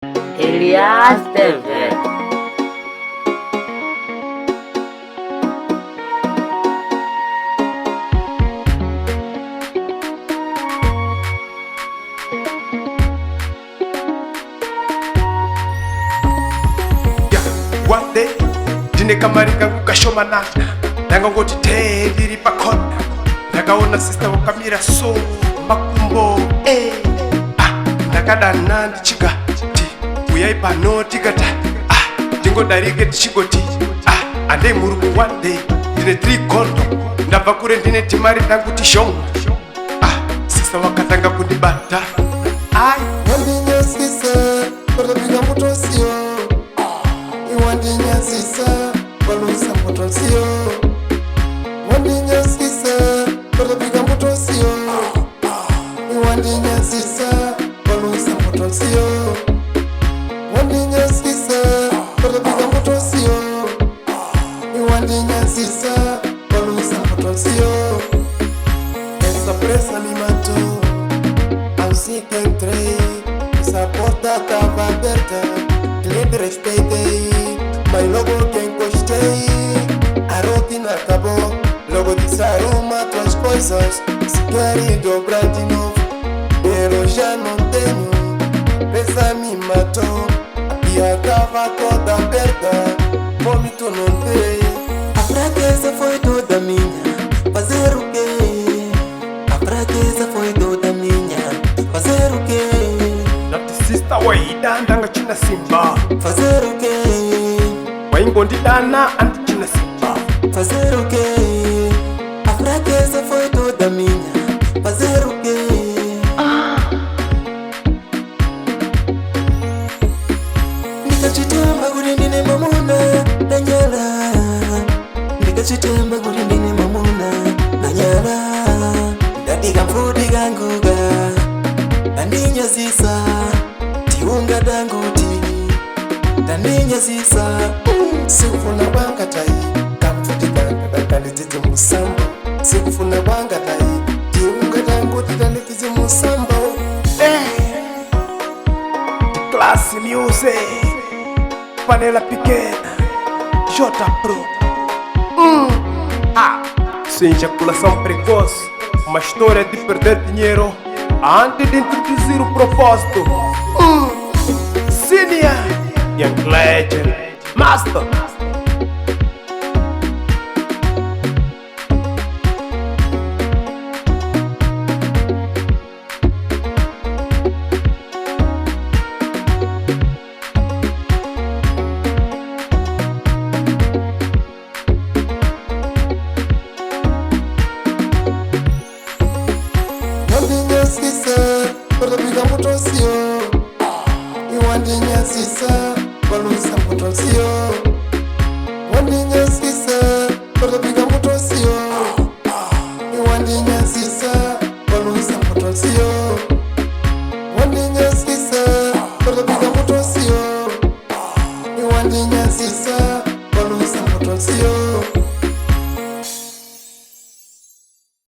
Elias TV. One day, ndine kamari kangu kashomanana ndangangoti ndiri pakona ndakaona sista wakamira so makumbo ndakadana ndichikati uyai pano tikata ndingodarike tichingoti andei murume one day ndine 3 kondo ndabva kure ndine timari ndangu tishonga sista wakatanga kundibata wandinyasisa patapika mutosio wandinyasisa palusa mutosio wandinyasisa patapika mutosio wandinyasisa palusa mutosio wandinyasisa patapika mutosio wandinyasisa palusa mutosio essa pressa me matou. Assim que entrei, essa porta tava aberta. Cliente respeitei, mas logo que encostei, a rotina acabou. Logo disse arruma tuas coisas, se querem dobrar de novo. Eu já não tenho, pressa me matou. A pia tava toda aberta, vômito não tem. A fraqueza foi toda minha, fazer o quê? A fraqueza foi toda minha, fazer o quê? nati sista waida ndangachina simba Fazer o quê? waingondidana andichina simba Fazer o quê? A fraqueza foi toda minha, fazer o quê? Nikachitemba kuri ndine mamuna nanyala, nikachitemba kuri ndine mamuna nanyala, ndadika mfuti kanguga tandinyazisa tiunga danguti tandinyazisa sikufuna kwanga tai kamfuti kanditidze musambo sikufuna kwanga tai tiunga danguti tanditidze musambo Classe Music, panela pequena, J Pro. Sem ejaculação precoce, uma história de perder dinheiro antes de introduzir o propósito. Senior, Young Legend, Master. wandinyasisa patapika mutosio